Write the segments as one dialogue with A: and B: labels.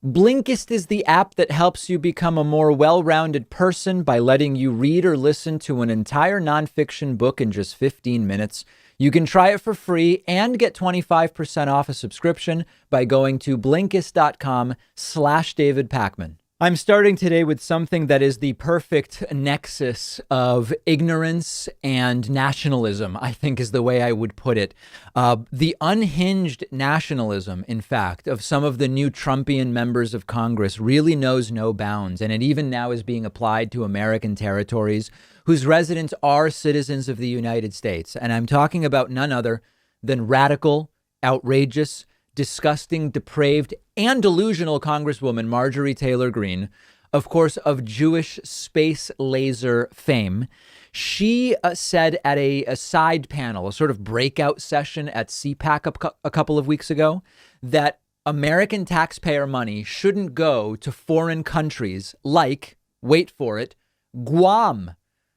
A: Blinkist is the app that helps you become a more well-rounded person by letting you read or listen to an entire nonfiction book in just 15 minutes. You can try it for free and get 25% off a subscription by going to Blinkist.com/David Pakman. I'm starting today with something that is the perfect nexus of ignorance and nationalism, I think is the way I would put it. The unhinged nationalism, in fact, of some of the new Trumpian members of Congress really knows no bounds. And it even now is being applied to American territories whose residents are citizens of the United States. And I'm talking about none other than radical, outrageous, disgusting, depraved, and delusional Congresswoman Marjorie Taylor Greene, of course, of Jewish space laser fame. She said at a side panel, a sort of breakout session at CPAC a couple of weeks ago, that American taxpayer money shouldn't go to foreign countries like, wait for it, Guam.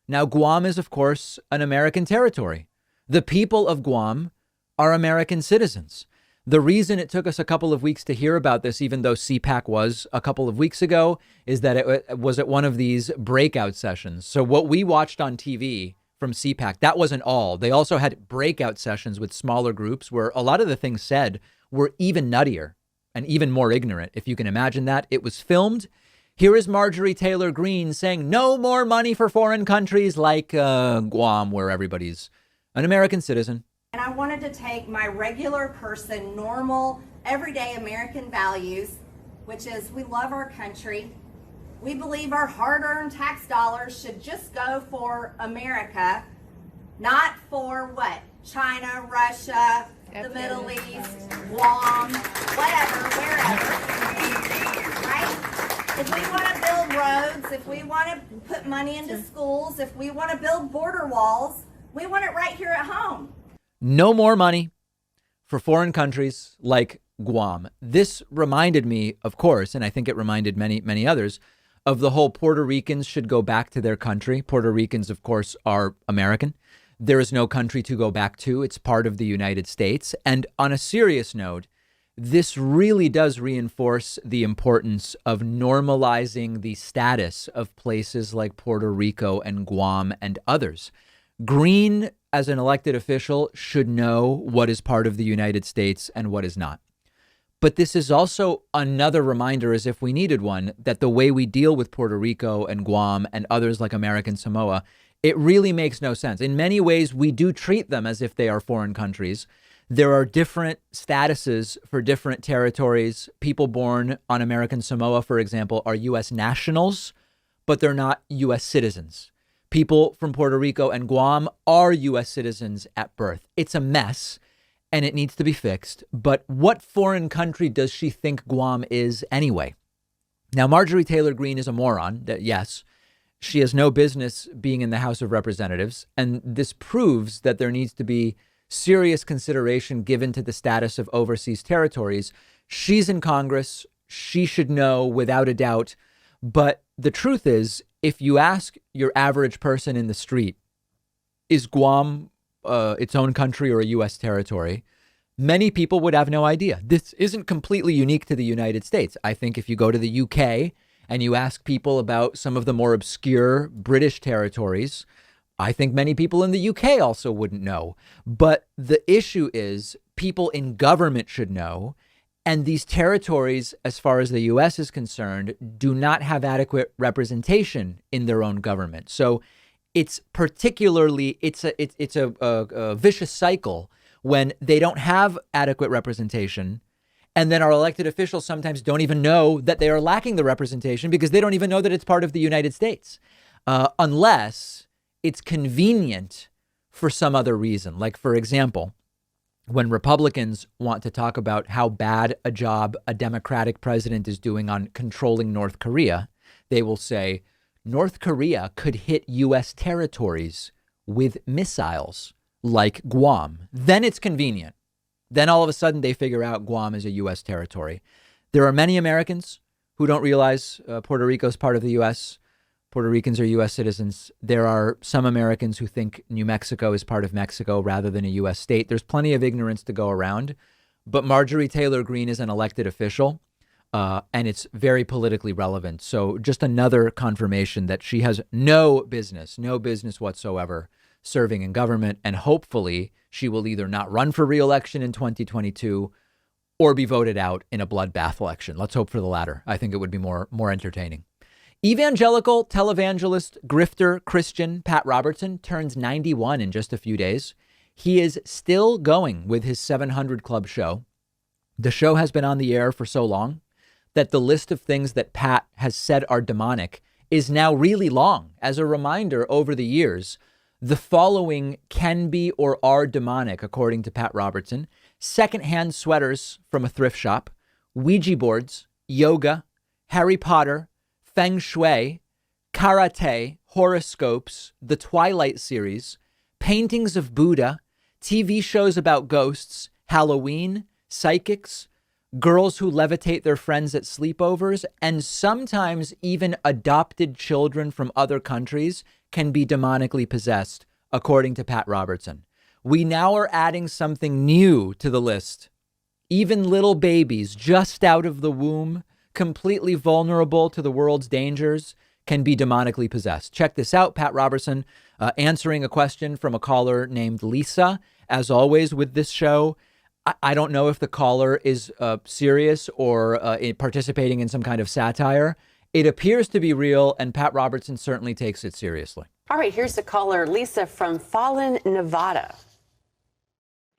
A: Now, Guam is, of course, an American territory. The people of Guam are American citizens. The reason it took us a couple of weeks to hear about this, even though CPAC was a couple of weeks ago, is that it was at one of these breakout sessions. So what we watched on TV from CPAC, that wasn't all. They also had breakout sessions with smaller groups where a lot of the things said were even nuttier and even more ignorant, if you can imagine that. It was filmed. Here is Marjorie Taylor Greene saying no more money for foreign countries like Guam, where everybody's an American citizen.
B: And I wanted to take my regular person, normal, everyday American values, which is we love our country. We believe our hard-earned tax dollars should just go for America, not for what? China, Russia, the Middle East, Guam, whatever, wherever. Right? If we want to build roads, if we want to put money into schools, if we want to build border walls, we want it right here at home.
A: No more money for foreign countries like Guam. This reminded me, of course, and I think it reminded many others, of the whole Puerto Ricans should go back to their country. Puerto Ricans, of course, are American. There is no country to go back to. It's part of the United States. And on a serious note, this really does reinforce the importance of normalizing the status of places like Puerto Rico and Guam and others. Greene, as an elected official, should know what is part of the United States and what is not. But this is also another reminder, as if we needed one, that the way we deal with Puerto Rico and Guam and others like American Samoa, it really makes no sense. In many ways, we do treat them as if they are foreign countries. There are different statuses for different territories. People born on American Samoa, for example, are U.S. nationals, but they're not U.S. citizens. People from Puerto Rico and Guam are U.S. citizens at birth. It's a mess and it needs to be fixed. But what foreign country does she think Guam is anyway? Now, Marjorie Taylor Greene is a moron. Yes, she has no business being in the House of Representatives. And this proves that there needs to be serious consideration given to the status of overseas territories. She's in Congress. She should know without a doubt. But the truth is, if you ask your average person in the street, is Guam its own country or a U.S. territory? Many people would have no idea. This isn't completely unique to the United States. I think if you go to the UK and you ask people about some of the more obscure British territories, I think many people in the UK also wouldn't know. But the issue is people in government should know. And these territories, as far as the U.S. is concerned, do not have adequate representation in their own government. So it's particularly it's a vicious cycle when they don't have adequate representation. And then our elected officials sometimes don't even know that they are lacking the representation because they don't even know that it's part of the United States, unless it's convenient for some other reason. Like, for example, when Republicans want to talk about how bad a job a Democratic president is doing on controlling North Korea, they will say North Korea could hit U.S. territories with missiles like Guam. Then it's convenient. Then all of a sudden they figure out Guam is a U.S. territory. There are many Americans who don't realize Puerto Rico is part of the U.S. Puerto Ricans are U.S. citizens. There are some Americans who think New Mexico is part of Mexico rather than a U.S. state. There's plenty of ignorance to go around. But Marjorie Taylor Greene is an elected official. and it's very politically relevant. So just another confirmation that she has no business whatsoever serving in government. And hopefully she will either not run for re-election in 2022 or be voted out in a bloodbath election. Let's hope for the latter. I think it would be more entertaining. Evangelical televangelist, grifter, Christian Pat Robertson turns 91 in just a few days. He is still going with his 700 Club show. The show has been on the air for so long that the list of things that Pat has said are demonic is now really long. As a reminder, over the years, the following can be or are demonic, according to Pat Robertson: secondhand sweaters from a thrift shop, Ouija boards, yoga, Harry Potter, feng shui, karate, horoscopes, the Twilight series, paintings of Buddha, TV shows about ghosts, Halloween, psychics, girls who levitate their friends at sleepovers, and sometimes even adopted children from other countries can be demonically possessed, according to Pat Robertson. We now are adding something new to the list. Even little babies just out of the womb, completely vulnerable to the world's dangers, can be demonically possessed. Check this out. Pat Robertson answering a question from a caller named Lisa. As always with this show, I don't know if the caller is serious or participating in some kind of satire. It appears to be real, and Pat Robertson certainly takes it seriously.
C: All right, here's the caller, Lisa from Fallon, Nevada.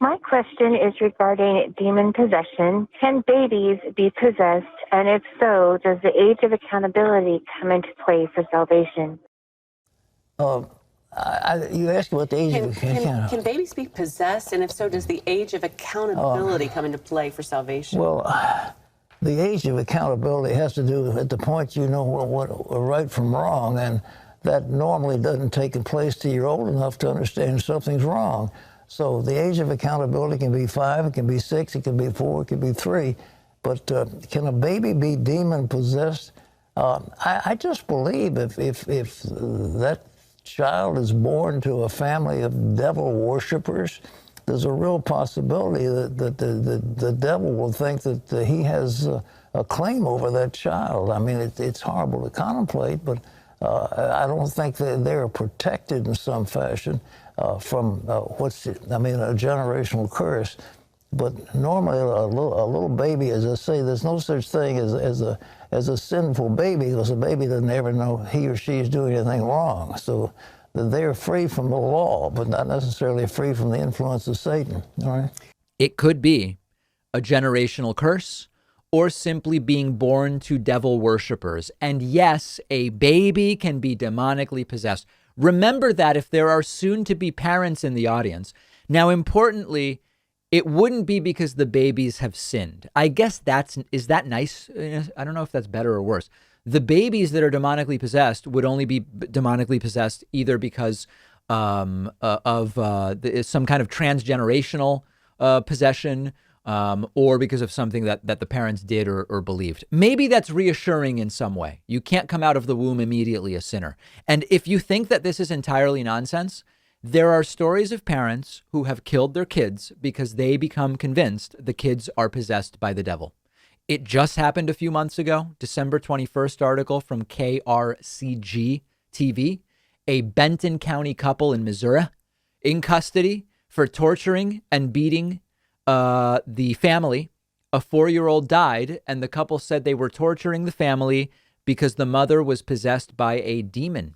D: My question is regarding demon possession. Can babies be possessed? And if so, does the age of accountability come into play for salvation?
E: You asked what the age of accountability.
C: Can babies be possessed? And if so, does the age of accountability come into play for salvation?
E: Well, the age of accountability has to do at the point you know what right from wrong, and that normally doesn't take place till you're old enough to understand something's wrong. So the age of accountability can be 5, it can be 6, it can be 4, it can be 3. But can a baby be demon possessed? I just believe if that child is born to a family of devil worshipers, there's a real possibility that the devil will think that he has a claim over that child. I mean, it's horrible to contemplate, but I don't think that they're protected in some fashion from a generational curse. But normally a little baby, as I say, there's no such thing as a sinful baby, because a baby doesn't ever know he or she is doing anything wrong. So they're free from the law, but not necessarily free from the influence of Satan. All right?
A: It could be a generational curse or simply being born to devil worshipers. And yes, a baby can be demonically possessed. Remember that if there are soon to be parents in the audience. Now, importantly, it wouldn't be because the babies have sinned. I guess is that nice? I don't know if that's better or worse. The babies that are demonically possessed would only be demonically possessed either because of some kind of transgenerational possession or because of something that the parents did or believed. Maybe that's reassuring in some way. You can't come out of the womb immediately a sinner. And if you think that this is entirely nonsense, there are stories of parents who have killed their kids because they become convinced the kids are possessed by the devil. It just happened a few months ago, December 21st article from KRCG TV, a Benton County couple in Missouri in custody for torturing and beating the family. A 4-year-old died, and the couple said they were torturing the family because the mother was possessed by a demon.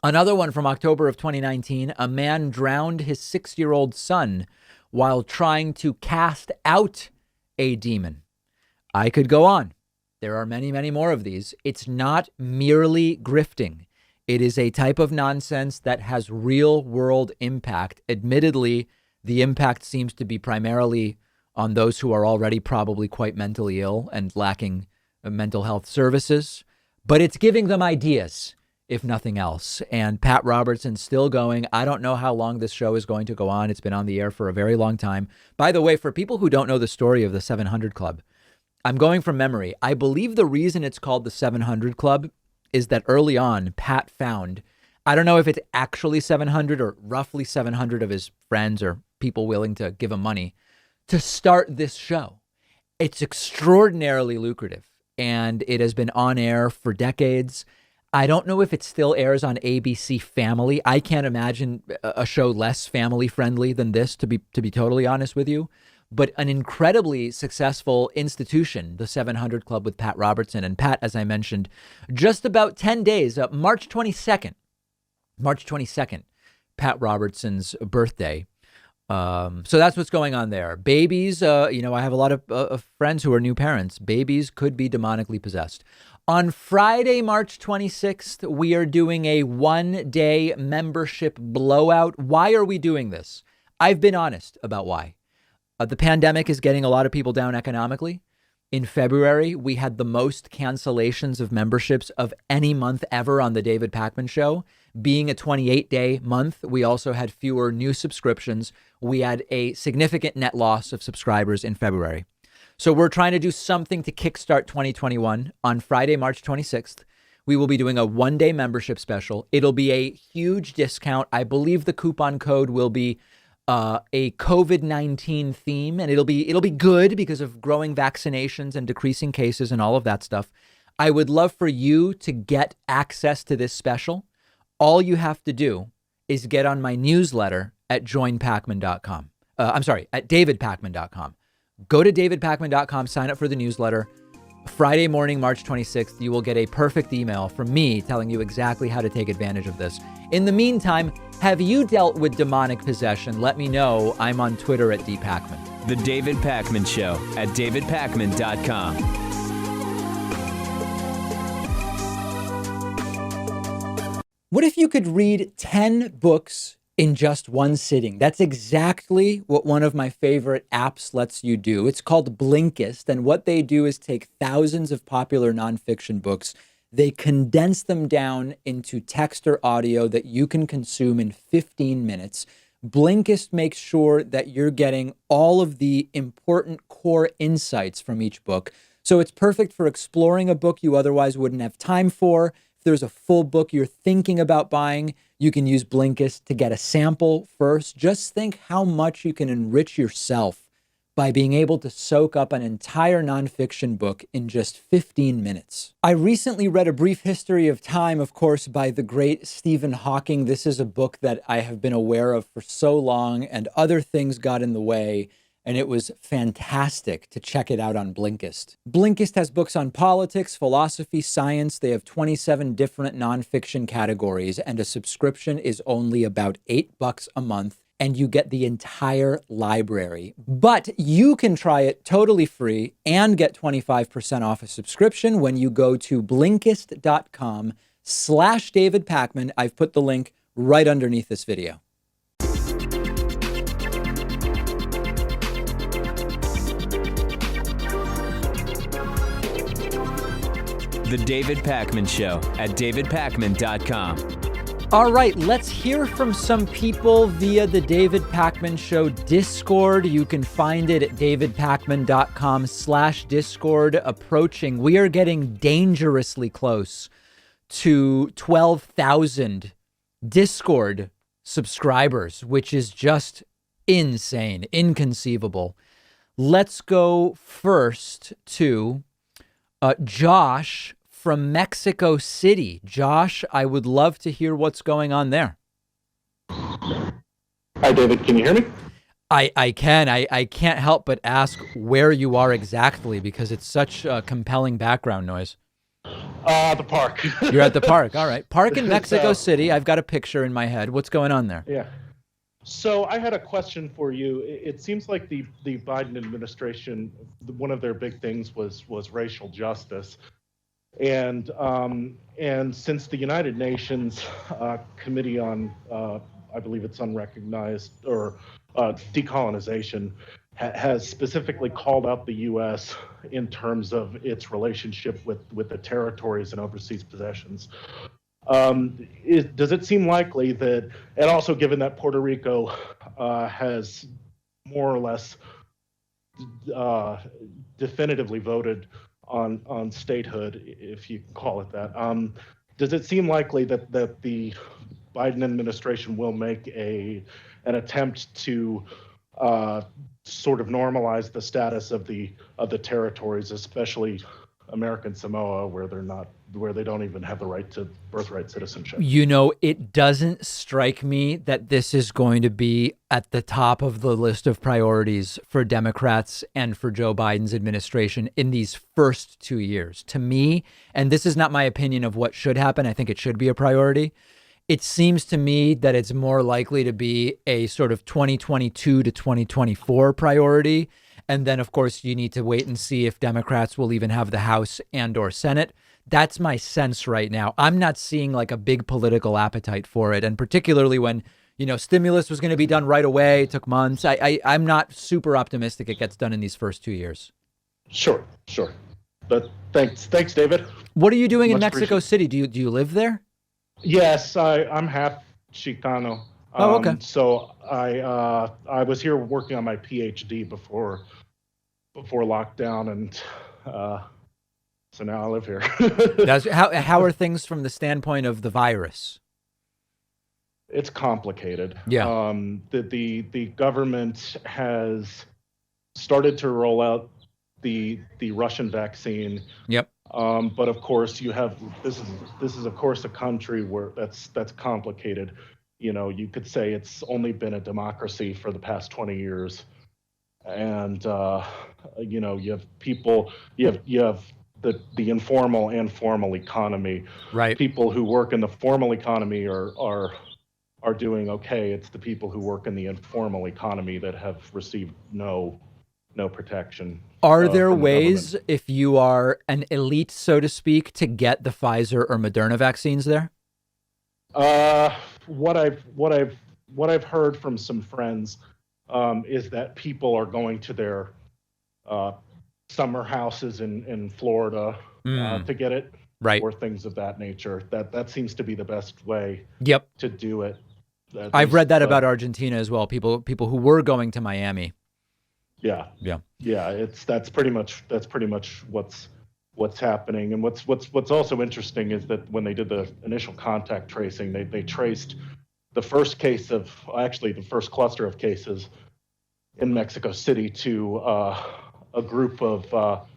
A: Another one from October of 2019, a man drowned his 6-year-old son while trying to cast out a demon. I could go on. There are many, many more of these. It's not merely grifting. It is a type of nonsense that has real world impact. Admittedly, the impact seems to be primarily on those who are already probably quite mentally ill and lacking mental health services, but it's giving them ideas, if nothing else. And Pat Robertson's still going. I don't know how long this show is going to go on. It's been on the air for a very long time. By the way, for people who don't know the story of the 700 Club, I'm going from memory. I believe the reason it's called the 700 Club is that early on, Pat found, I don't know if it's actually 700 or roughly 700 of his friends or people willing to give him money to start this show. It's extraordinarily lucrative, and it has been on air for decades. I don't know if it still airs on ABC Family. I can't imagine a show less family friendly than this, to be totally honest with you. But an incredibly successful institution, the 700 Club with Pat Robertson. And Pat, as I mentioned, just about 10 days, March 22nd, Pat Robertson's birthday. So that's what's going on there. Babies, I have a lot of friends who are new parents. Babies could be demonically possessed. On Friday, March 26th, we are doing a 1-day membership blowout. Why are we doing this? I've been honest about why. The pandemic is getting a lot of people down economically. In February, we had the most cancellations of memberships of any month ever on the David Pakman Show. Being a 28-day month, we also had fewer new subscriptions. We had a significant net loss of subscribers in February. So we're trying to do something to kickstart 2021. On Friday, March 26th, we will be doing a 1-day membership special. It'll be a huge discount. I believe the coupon code will be a COVID-19 theme, and it'll be good because of growing vaccinations and decreasing cases and all of that stuff. I would love for you to get access to this special. All you have to do is get on my newsletter at joinpakman.com. At davidpakman.com. Go to davidpakman.com, sign up for the newsletter. Friday morning, March 26th, you will get a perfect email from me telling you exactly how to take advantage of this. In the meantime, have you dealt with demonic possession? Let me know. I'm on Twitter at @dpakman.
F: The David Pakman Show at davidpakman.com.
A: What if you could read 10 books in just one sitting? That's exactly what one of my favorite apps lets you do. It's called Blinkist. And what they do is take thousands of popular nonfiction books. They condense them down into text or audio that you can consume in 15 minutes. Blinkist makes sure that you're getting all of the important core insights from each book. So it's perfect for exploring a book you otherwise wouldn't have time for. If there's a full book you're thinking about buying, you can use Blinkist to get a sample first. Just think how much you can enrich yourself by being able to soak up an entire nonfiction book in just 15 minutes. I recently read A Brief History of Time, of course, by the great Stephen Hawking. This is a book that I have been aware of for so long, and other things got in the way, and it was fantastic to check it out on Blinkist. Blinkist has books on politics, philosophy, science. They have 27 different nonfiction categories, and a subscription is only about $8 a month. And you get the entire library. But you can try it totally free and get 25% off a subscription when you go to Blinkist.com/David Pakman. I've put the link right underneath this video.
F: The David Pakman Show at davidpakman.com.
A: All right, let's hear from some people via the David Pakman Show Discord. You can find it at davidpakman.com/Discord. Approaching, we are getting dangerously close to 12,000 Discord subscribers, which is just insane, inconceivable. Let's go first to Josh from Mexico City. Josh, I would love to hear what's going on there.
G: Hi, David. Can you hear me?
A: I can. I can't help but ask where you are exactly because it's such a compelling background noise.
G: The park.
A: You're at the park. All right. Park in Mexico City. I've got a picture in my head. What's going on there?
G: Yeah. So I had a question for you. It seems like the Biden administration, one of their big things was racial justice. And since the United Nations Committee on, I believe it's unrecognized or decolonization, has specifically called out the U.S. in terms of its relationship with the territories and overseas possessions. Does it seem likely that, and also given that Puerto Rico has more or less definitively voted on statehood, if you can call it that, does it seem likely that the Biden administration will make an attempt to sort of normalize the status of the territories, especially American Samoa, where they don't even have the right to birthright citizenship.
A: You know, it doesn't strike me that this is going to be at the top of the list of priorities for Democrats and for Joe Biden's administration in these first 2 years. To me, and this is not my opinion of what should happen, I think it should be a priority. It seems to me that it's more likely to be a sort of 2022 to 2024 priority. And then, of course, you need to wait and see if Democrats will even have the House and or Senate. That's my sense right now. I'm not seeing like a big political appetite for it. And particularly when, stimulus was going to be done right away, it took months. I'm not super optimistic it gets done in these first 2 years.
G: Sure. But thanks, David.
A: What are you doing in
G: Much
A: Mexico City? Do you live there?
G: Yes, I'm half Chicano.
A: Oh, okay.
G: So I was here working on my PhD before lockdown, and so now I live here.
A: How are things from the standpoint of the virus?
G: It's complicated.
A: Yeah.
G: The government has started to roll out the Russian vaccine.
A: Yep.
G: But of course, this is of course a country where that's complicated. You could say it's only been a democracy for the past 20 years, and you have people, you have the informal and formal economy. Right. People who work in the formal economy are doing okay. It's the people who work in the informal economy that have received no protection.
A: Are there ways, if you are an elite, so to speak, to get the Pfizer or Moderna vaccines there?
G: What I've heard from some friends is that people are going to their summer houses in Florida to get it,
A: right,
G: or things of that nature. That seems to be the best way.
A: Yep.
G: To do it.
A: I've read that about Argentina as well. People who were going to Miami.
G: Yeah. That's pretty much what's happening. And what's also interesting is that when they did the initial contact tracing, they traced the first cluster of cases in Mexico City to a group of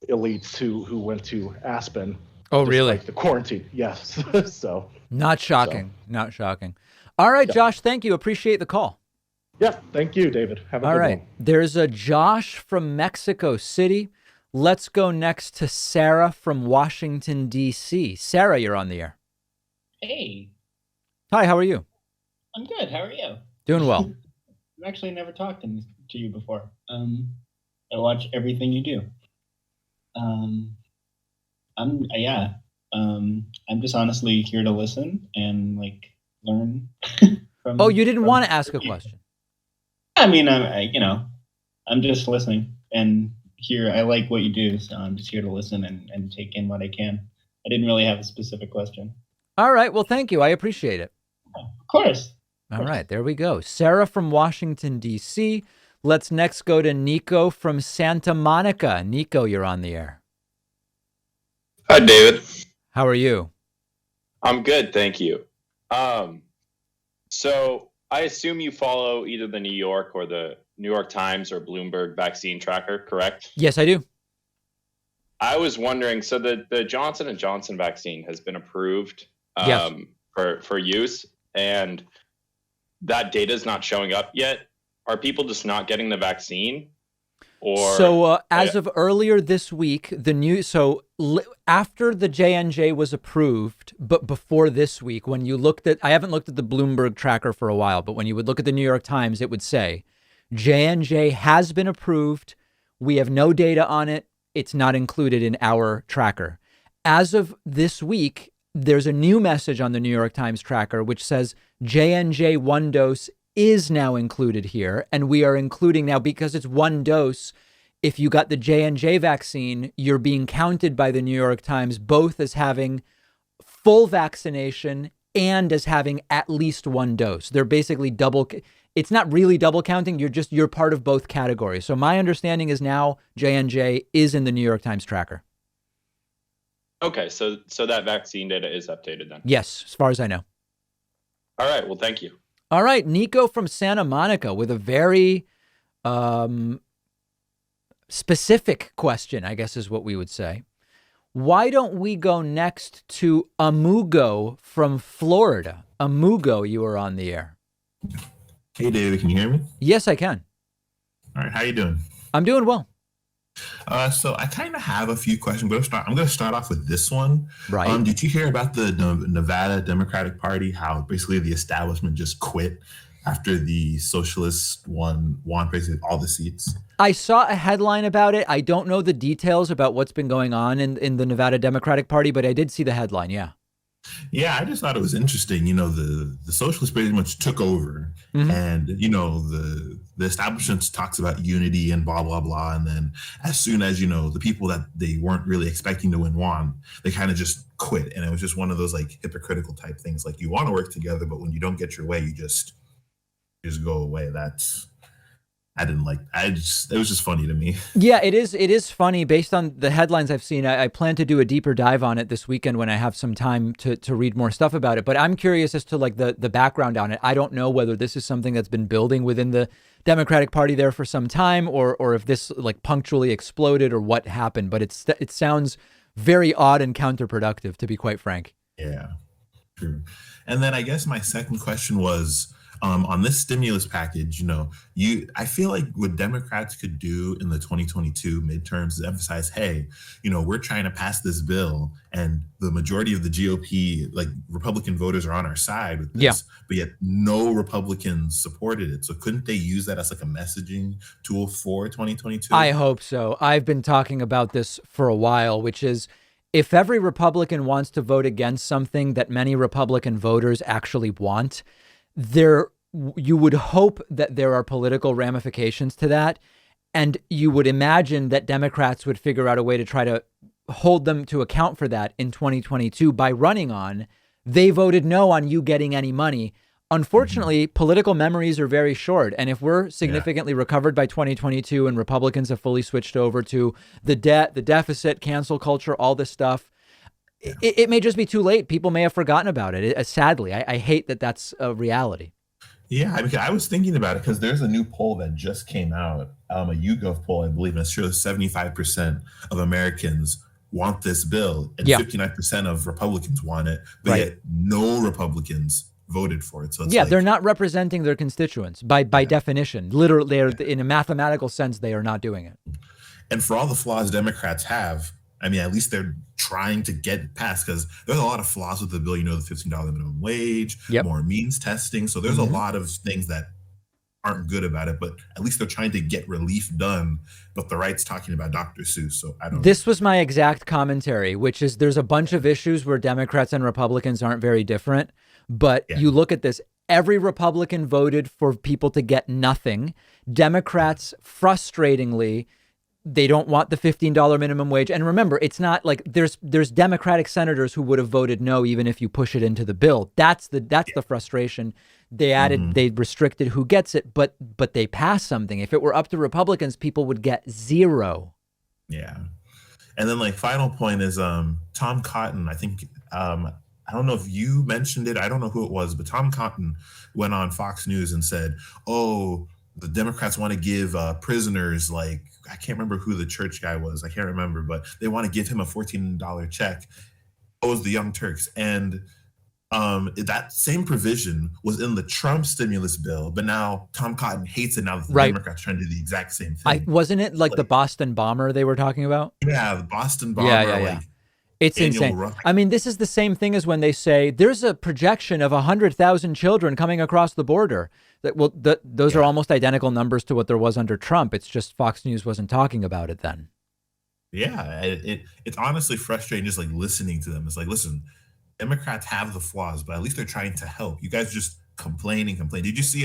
G: elites who went to Aspen.
A: Oh, really?
G: Like the quarantine. Yes. So.
A: Not shocking. All right, Josh, thank you. Appreciate the call.
G: Yeah, thank you, David. Have a good one.
A: There's a Josh from Mexico City. Let's go next to Sarah from Washington, D.C. Sarah, you're on the air.
H: Hey.
A: Hi, how are you?
H: I'm good. How are you?
A: Doing well.
H: I've actually never talked to you before. I watch everything you do. I'm just honestly here to listen and learn from.
A: Oh, you didn't want to ask a question?
H: I mean, I'm just listening and here. I like what you do, so I'm just here to listen and take in what I can. I didn't really have a specific question.
A: All right. Well, thank you. I appreciate it.
H: Of course.
A: All right. There we go. Sarah from Washington, D.C. Let's next go to Nico from Santa Monica. Nico, you're on the air.
I: Hi, David.
A: How are you?
I: I'm good, thank you. So I assume you follow either the New York or the New York Times or Bloomberg vaccine tracker, correct?
A: Yes, I do.
I: I was wondering, so the Johnson & Johnson vaccine has been approved
A: yes.
I: for use, and that data is not showing up yet. Are people just not getting the vaccine? Or
A: as of earlier this week, after the J&J was approved, but before this week, when you looked at, I haven't looked at the Bloomberg tracker for a while, but when you would look at the New York Times, it would say J&J has been approved. We have no data on it. It's not included in our tracker. As of this week, there's a new message on the New York Times tracker, which says J&J 1 dose is now included here. And we are including now, because it's 1 dose, if you got the J&J vaccine, you're being counted by the New York Times both as having full vaccination and as having at least 1 dose. They're basically it's not really double counting. You're part of both categories. So my understanding is now J&J is in the New York Times tracker.
I: Okay, so that vaccine data is updated then?
A: Yes, as far as I know.
I: All right, well, thank you.
A: All right, Nico from Santa Monica with a very specific question, I guess is what we would say. Why don't we go next to Amugo from Florida? Amugo, you are on the air.
J: Hey, David, can you hear me?
A: Yes, I can.
J: All right, how you doing?
A: I'm doing well.
J: So I kind of have a few questions, but I'm going to start off with this one.
A: Right.
J: Did you hear about the Nevada Democratic Party, how basically the establishment just quit after the socialists won basically all the seats?
A: I saw a headline about it. I don't know the details about what's been going on in the Nevada Democratic Party, but I did see the headline, yeah.
J: Yeah, I just thought it was interesting. You know, the socialists pretty much took over, and you know the establishment talks about unity and blah blah blah, and then as soon as the people that they weren't really expecting to won, they kind of just quit, and it was just one of those like hypocritical type things. Like you want to work together, but when you don't get your way, you just go away. I didn't like. It was just funny to me.
A: Yeah, it is funny based on the headlines I've seen. I plan to do a deeper dive on it this weekend when I have some time to read more stuff about it. But I'm curious as to like the background on it. I don't know whether this is something that's been building within the Democratic Party there for some time, or if this like punctually exploded or what happened. But it sounds very odd and counterproductive, to be quite frank.
J: Yeah, true. And then I guess my second question was, on this stimulus package, I feel like what Democrats could do in the 2022 midterms is emphasize, hey, we're trying to pass this bill and the majority of the GOP, like Republican voters are on our side with this, but yet no Republicans supported it. So couldn't they use that as like a messaging tool for 2022?
A: I hope so. I've been talking about this for a while, which is if every Republican wants to vote against something that many Republican voters actually want, you would hope that there are political ramifications to that. And you would imagine that Democrats would figure out a way to try to hold them to account for that in 2022 by running on, they voted no on you getting any money. Unfortunately, political memories are very short. And if we're significantly recovered by 2022 and Republicans have fully switched over to the debt, the deficit, cancel culture, all this stuff, it may just be too late. People may have forgotten about it. Sadly, I hate that that's a reality.
J: Yeah, I was thinking about it because there's a new poll that just came out, a YouGov poll, I believe, and it shows 75% of Americans want this bill and 59% of Republicans want it, but yet no Republicans voted for it. So it's
A: they're not representing their constituents by definition. Literally, in a mathematical sense, they are not doing it.
J: And for all the flaws Democrats have, I mean, at least they're trying to get it passed, because there's a lot of flaws with the bill. The $15 minimum wage, more means testing. So there's a lot of things that aren't good about it, but at least they're trying to get relief done. But the right's talking about Dr. Seuss. So I don't.
A: This was my exact commentary, which is there's a bunch of issues where Democrats and Republicans aren't very different. But you look at this, every Republican voted for people to get nothing. Democrats, frustratingly, they don't want the $15 minimum wage. And remember, it's not like there's Democratic senators who would have voted no, even if you push it into the bill. That's the frustration. They added, they restricted who gets it, but they passed something. If it were up to Republicans, people would get zero.
J: Yeah. And then like final point is Tom Cotton, I think, I don't know if you mentioned it. I don't know who it was, but Tom Cotton went on Fox News and said, oh, the Democrats want to give prisoners, like, I can't remember who the church guy was. I can't remember, but they want to give him a $14 check. It was the Young Turks. And that same provision was in the Trump stimulus bill, but now Tom Cotton hates it now that the Democrats trying to do the exact same thing.
A: Wasn't it like the Boston bomber they were talking about?
J: Yeah, the Boston bomber.
A: Yeah. It's insane. I mean, this is the same thing as when they say there's a projection of 100,000 children coming across the border. Those are almost identical numbers to what there was under Trump. It's just Fox News wasn't talking about it then.
J: Yeah, it's honestly frustrating just like listening to them. It's like, listen, Democrats have the flaws, but at least they're trying to help. You guys just complain and complain. Did you see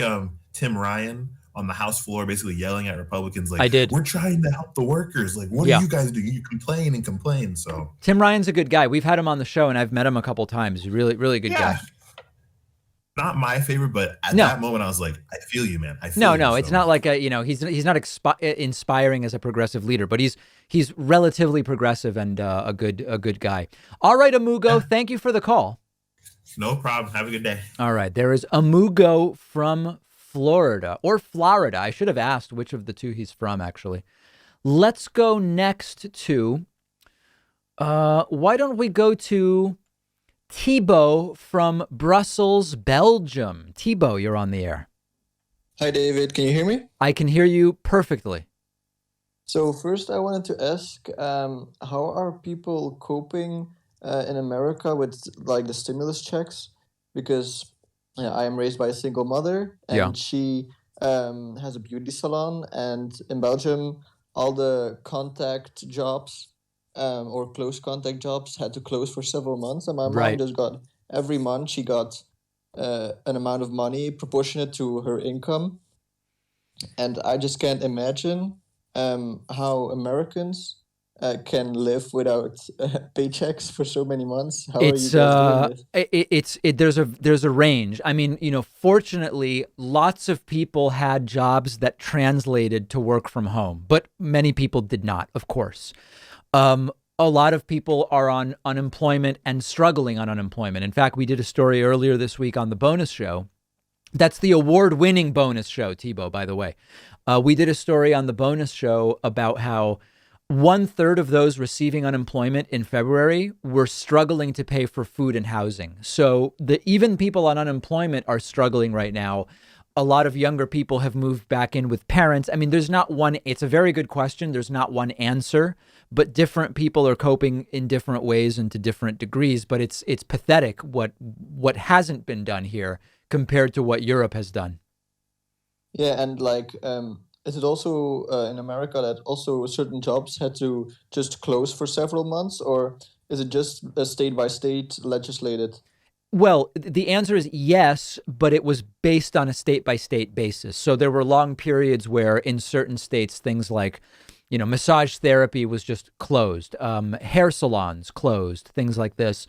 J: Tim Ryan on the House floor basically yelling at Republicans like,
A: I did.
J: We're trying to help the workers. Like, what do you guys do? You complain and complain. So
A: Tim Ryan's a good guy. We've had him on the show and I've met him a couple times. He's really, really good guy.
J: Not my favorite, but at that moment I was like, I feel you, man. I feel you.
A: No, it's not like he's not inspiring as a progressive leader, but he's relatively progressive and a good guy. All right, Amugo, thank you for the call.
J: No problem. Have a good day.
A: All right, there is Amugo from Florida or Florida. I should have asked which of the two he's from, actually. Let's go next to, why don't we go to Thibaut from Brussels, Belgium. Thibaut, you're on the air.
K: Hi, David. Can you hear me?
A: I can hear you perfectly.
K: So first I wanted to ask, how are people coping in America with like the stimulus checks? Because I am raised by a single mother, and she has a beauty salon, and in Belgium, all the contact jobs or close contact jobs had to close for several months, and my mom just got, every month she got an amount of money proportionate to her income, and I just can't imagine how Americans can live without paychecks for so many months. How are you guys doing this?
A: There's a range. I mean, fortunately, lots of people had jobs that translated to work from home, but many people did not, of course. A lot of people are on unemployment and struggling on unemployment. In fact, we did a story earlier this week on the bonus show. That's the award-winning bonus show, Thibaut, by the way. We did a story on the bonus show about how 1/3 of those receiving unemployment in February were struggling to pay for food and housing. So even people on unemployment are struggling right now. A lot of younger people have moved back in with parents. I mean, there's not one, it's a very good question. There's not one answer, but different people are coping in different ways and to different degrees. But it's pathetic what hasn't been done here compared to what Europe has done.
K: Yeah, and like, is it also in America that also certain jobs had to just close for several months, or is it just state by state legislated?
A: Well, the answer is yes, but it was based on a state by state basis. So there were long periods where in certain states, things like, massage therapy was just closed, hair salons closed, things like this.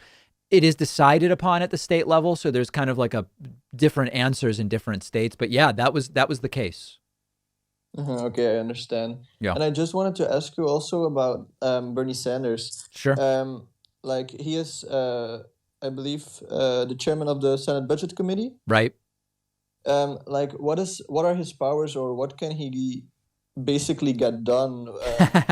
A: It is decided upon at the state level. So there's kind of like a different answers in different states. But yeah, that was the case.
K: Okay, I understand.
A: Yeah.
K: And I just wanted to ask you also about Bernie Sanders.
A: Sure.
K: Like he is, I believe, the chairman of the Senate Budget Committee.
A: Right.
K: Like, what are his powers, or what can he basically get done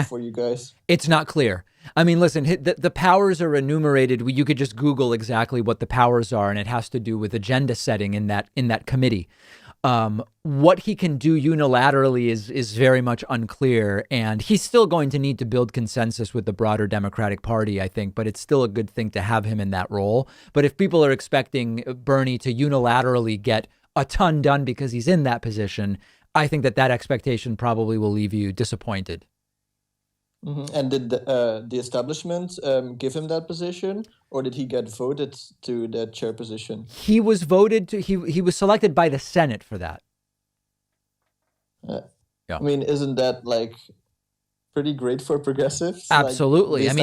K: for you guys?
A: It's not clear. I mean, listen, the powers are enumerated. You could just Google exactly what the powers are, and it has to do with agenda setting in that committee. What he can do unilaterally is very much unclear, and he's still going to need to build consensus with the broader Democratic Party, I think, but it's still a good thing to have him in that role. But if people are expecting Bernie to unilaterally get a ton done because he's in that position, I think that expectation probably will leave you disappointed.
K: Mm-hmm. And did the establishment give him that position, or did he get voted to that chair position?
A: He was voted to. He was selected by the Senate for that.
K: Yeah. I mean, isn't that like pretty great for progressives?
A: Absolutely.
K: Like,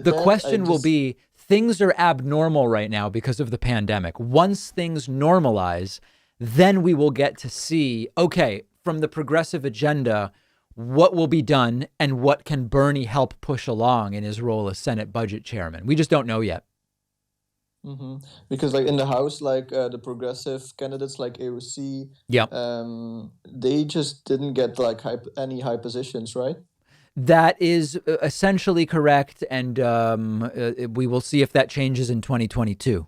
A: the question will be, things are abnormal right now because of the pandemic. Once things normalize, then we will get to see, okay, from the progressive agenda, what will be done and what can Bernie help push along in his role as Senate budget chairman. We just don't know yet.
K: Mm-hmm. Because like in the House, like the progressive candidates like AOC, they just didn't get like any high positions, right?
A: That is essentially correct. And we will see if that changes in 2022.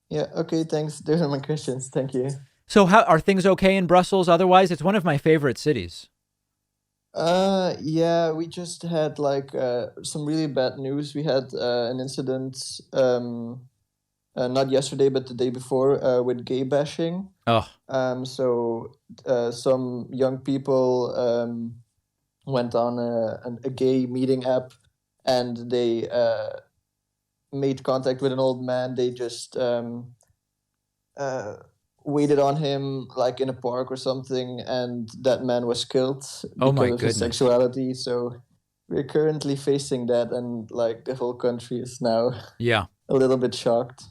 K: Yeah. Okay. Thanks. Those are my questions. Thank you.
A: So how are things okay in Brussels? Otherwise, it's one of my favorite cities.
K: Yeah, we just had like some really bad news. We had an incident, not yesterday, but the day before, with gay bashing.
A: Oh.
K: So some young people went on a gay meeting app, and they made contact with an old man. They just waited on him like in a park or something, and that man was killed because of his sexuality. So we're currently facing that, and like the whole country is now a little bit shocked.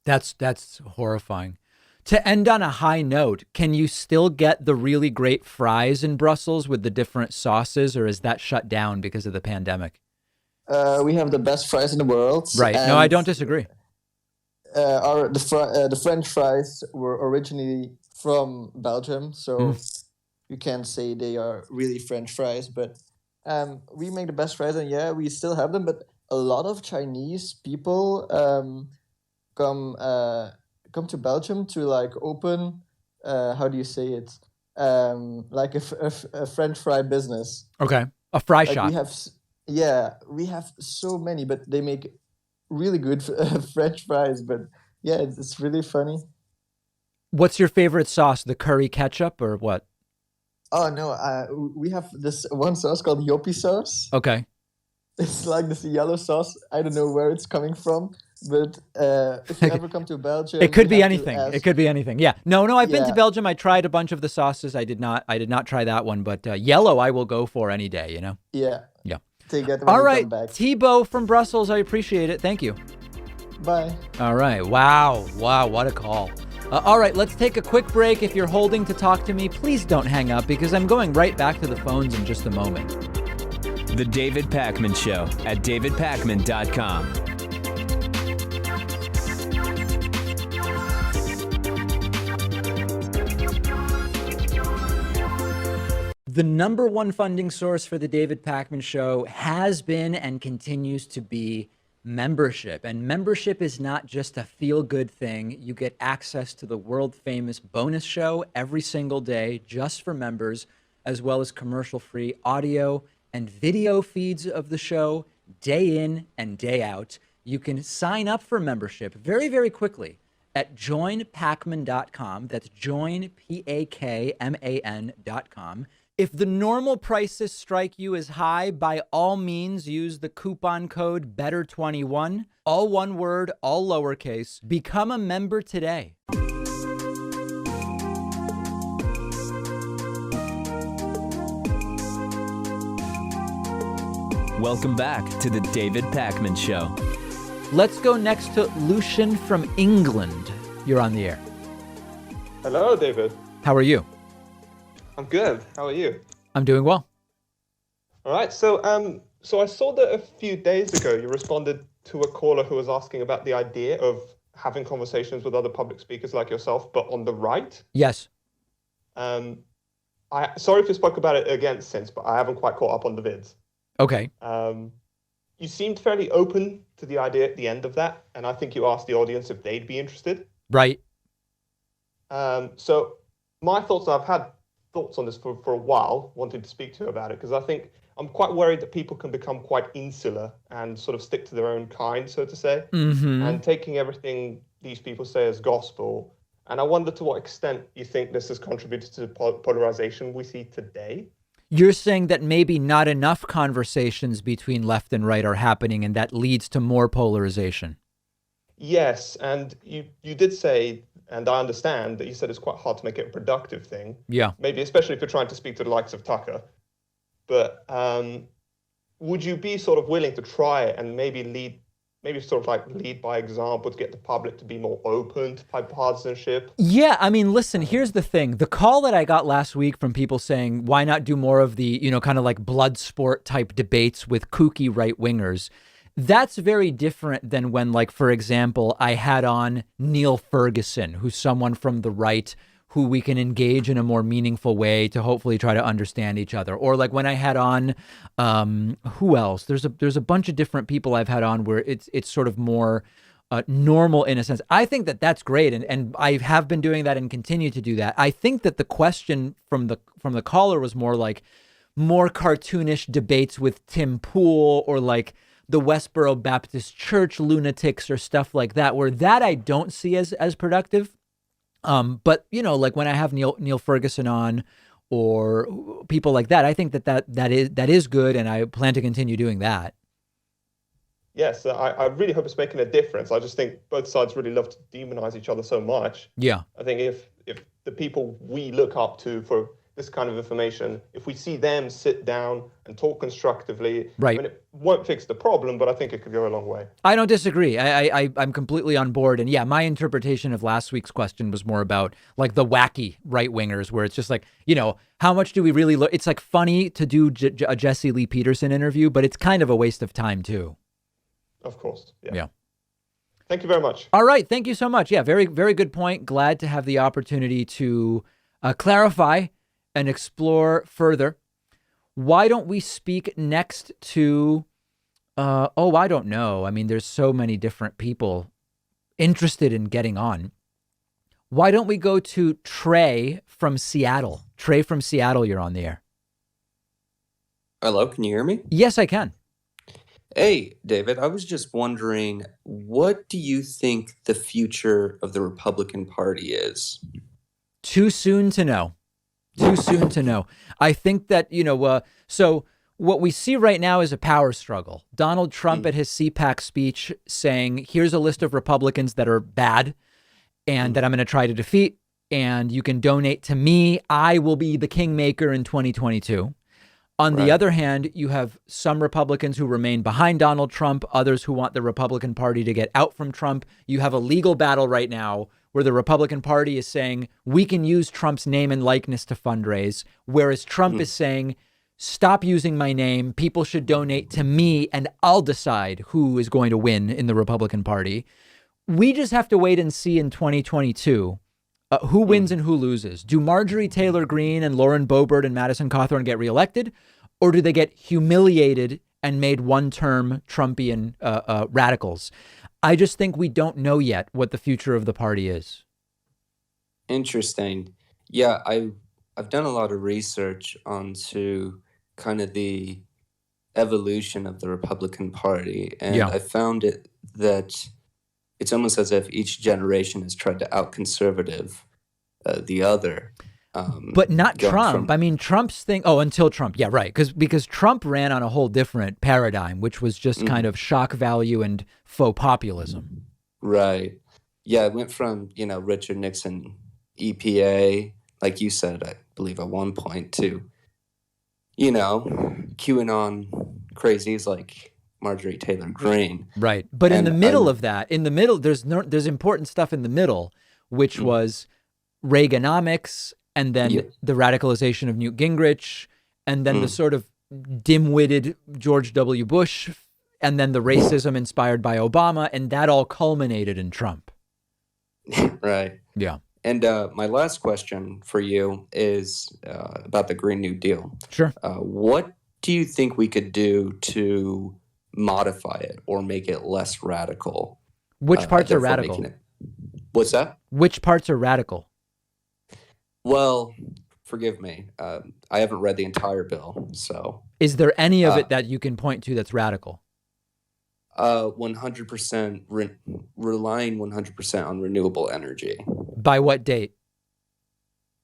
A: That's horrifying. To end on a high note, can you still get the really great fries in Brussels with the different sauces, or is that shut down because of the pandemic?
K: We have the best fries in the world.
A: Right. No, I don't disagree.
K: the French fries were originally from Belgium, so you can't say they are really French fries. But we make the best fries, and yeah, we still have them. But a lot of Chinese people come to Belgium to like open how do you say it, like a French fry business.
A: Okay, a fry
K: like
A: shop.
K: We have so many, but they make really good French fries. But yeah, it's really funny.
A: What's your favorite sauce? The curry ketchup or what?
K: Oh no, we have this one sauce called Yopi sauce.
A: Okay.
K: It's like this yellow sauce. I don't know where it's coming from, but if you ever come to Belgium,
A: it could be anything. It could be anything. Yeah. No. I've been to Belgium. I tried a bunch of the sauces. I did not try that one, but yellow I will go for any day. You know.
K: Yeah.
A: Yeah.
K: Take it when
A: All
K: you
A: right,
K: come back.
A: Thibaut from Brussels. I appreciate it. Thank you.
K: Bye.
A: All right. Wow. What a call. All right. Let's take a quick break. If you're holding to talk to me, please don't hang up because I'm going right back to the phones in just a moment.
F: The David Pakman Show at davidpakman.com.
A: The number one funding source for the David Pakman Show has been and continues to be membership. And membership is not just a feel-good thing. You get access to the world-famous bonus show every single day just for members, as well as commercial-free audio and video feeds of the show day in and day out. You can sign up for membership very, very quickly at joinpakman.com. That's joinpakman.com. If the normal prices strike you as high, by all means, use the coupon code BETTER21, all one word, all lowercase. Become a member today.
F: Welcome back to the David Pakman Show.
A: Let's go next to Lucian from England. You're on the air.
L: Hello, David.
A: How are you?
L: I'm good. How are you?
A: I'm doing well.
L: All right. So I saw that a few days ago you responded to a caller who was asking about the idea of having conversations with other public speakers like yourself, but on the right.
A: Yes.
L: Sorry if you spoke about it again since, but I haven't quite caught up on the vids.
A: Okay.
L: You seemed fairly open to the idea at the end of that, and I think you asked the audience if they'd be interested.
A: Right.
L: So my thoughts, I've had thoughts on this for a while, wanting to speak to you about it, because I think I'm quite worried that people can become quite insular and sort of stick to their own kind, so to say, and taking everything these people say as gospel. And I wonder to what extent you think this has contributed to the polarization we see today.
A: You're saying that maybe not enough conversations between left and right are happening, and that leads to more polarization.
L: Yes, and you did say, and I understand that you said it's quite hard to make it a productive thing.
A: Yeah.
L: Maybe especially if you're trying to speak to the likes of Tucker. But would you be sort of willing to try it and maybe lead by example to get the public to be more open to bipartisanship? Yeah,
A: I mean, listen, here's the thing. The call that I got last week from people saying, why not do more of the, kind of like blood sport type debates with kooky right wingers? That's very different than when, like, for example, I had on Neil Ferguson, who's someone from the right who we can engage in a more meaningful way to hopefully try to understand each other. Or like when I had on, who else? There's a bunch of different people I've had on where it's sort of more normal in a sense. I think that that's great. And I have been doing that and continue to do that. I think that the question from the caller was more like more cartoonish debates with Tim Pool or like the Westboro Baptist Church lunatics or stuff like that, where that I don't see as productive. But like when I have Neil Ferguson on or people like that, I think that is good, and I plan to continue doing that.
L: Yes, I really hope it's making a difference. I just think both sides really love to demonize each other so much.
A: Yeah.
L: I think if the people we look up to for this kind of information, if we see them sit down and talk constructively,
A: right.
L: I mean, it won't fix the problem, but I think it could go a long way.
A: I don't disagree. I'm completely on board. And yeah, my interpretation of last week's question was more about like the wacky right wingers, where it's just like, how much do we really look? It's like funny to do a Jesse Lee Peterson interview, but it's kind of a waste of time too.
L: Of course.
A: Yeah.
L: Thank you very much.
A: All right. Thank you so much. Yeah, very, very good point. Glad to have the opportunity to clarify and explore further. Why don't we speak next to, I don't know. I mean, there's so many different people interested in getting on. Why don't we go to Trey from Seattle? Trey from Seattle, you're on the air.
M: Hello, can you hear me?
A: Yes, I can.
M: Hey, David, I was just wondering, what do you think the future of the Republican Party is?
A: Too soon to know. Too soon to know. I think that, so what we see right now is a power struggle. Donald Trump at his CPAC speech saying, here's a list of Republicans that are bad and that I'm going to try to defeat. And you can donate to me. I will be the kingmaker in 2022. On the other hand, you have some Republicans who remain behind Donald Trump, others who want the Republican Party to get out from Trump. You have a legal battle right now where the Republican Party is saying we can use Trump's name and likeness to fundraise, whereas Trump is saying, stop using my name. People should donate to me and I'll decide who is going to win in the Republican Party. We just have to wait and see in 2022 who wins and who loses. Do Marjorie Taylor Greene and Lauren Boebert and Madison Cawthorn get reelected, or do they get humiliated and made one-term Trumpian radicals? I just think we don't know yet what the future of the party is.
M: Interesting. Yeah, I've done a lot of research onto kind of the evolution of the Republican Party, and I found that it's almost as if each generation has tried to out-conservative the other.
A: But not Trump. I mean, Trump's thing. Oh, until Trump. Yeah, right. Because Trump ran on a whole different paradigm, which was just kind of shock value and faux populism.
M: Right. Yeah, it went from, Richard Nixon, EPA, like you said, I believe at one point, to, QAnon crazies like Marjorie Taylor Greene.
A: Right. But in the middle of that, there's important stuff in the middle, which was Reaganomics, and then the radicalization of Newt Gingrich, and then the sort of dim-witted George W. Bush, and then the racism inspired by Obama, and that all culminated in Trump.
M: Right.
A: Yeah.
M: And my last question for you is about the Green New Deal.
A: Sure.
M: What do you think we could do to modify it or make it less radical?
A: Which parts are radical?
M: What's that?
A: Which parts are radical?
M: Well, forgive me. I haven't read the entire bill, so.
A: Is there any of it that you can point to that's radical?
M: 100% relying 100% on renewable energy.
A: By what date?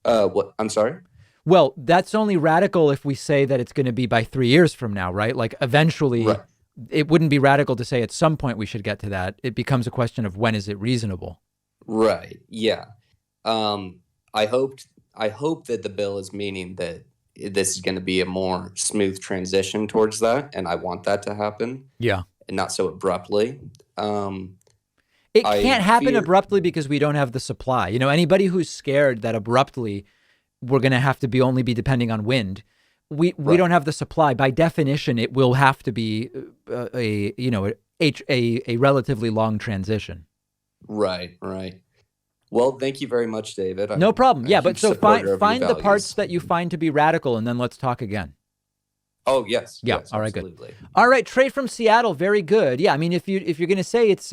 M: What? I'm sorry?
A: Well, that's only radical if we say that it's going to be by 3 years from now, right? Like eventually, it wouldn't be radical to say at some point we should get to that. It becomes a question of when is it reasonable?
M: Right. Yeah. I hope that the bill is meaning that this is going to be a more smooth transition towards that, and I want that to happen.
A: Yeah.
M: And not so abruptly.
A: It can't happen abruptly because we don't have the supply. Anybody who's scared that abruptly we're going to have to only be depending on wind, we don't have the supply. By definition, it will have to be a relatively long transition.
M: Right. Well, thank you very much, David.
A: No problem. Yeah, but so find the parts that you find to be radical, and then let's talk again.
M: Oh, yes.
A: Yeah.
M: Yes,
A: all right.
M: absolutely.
A: Good. All right. Trey from Seattle. Very good. Yeah. I mean, if you're going to say it's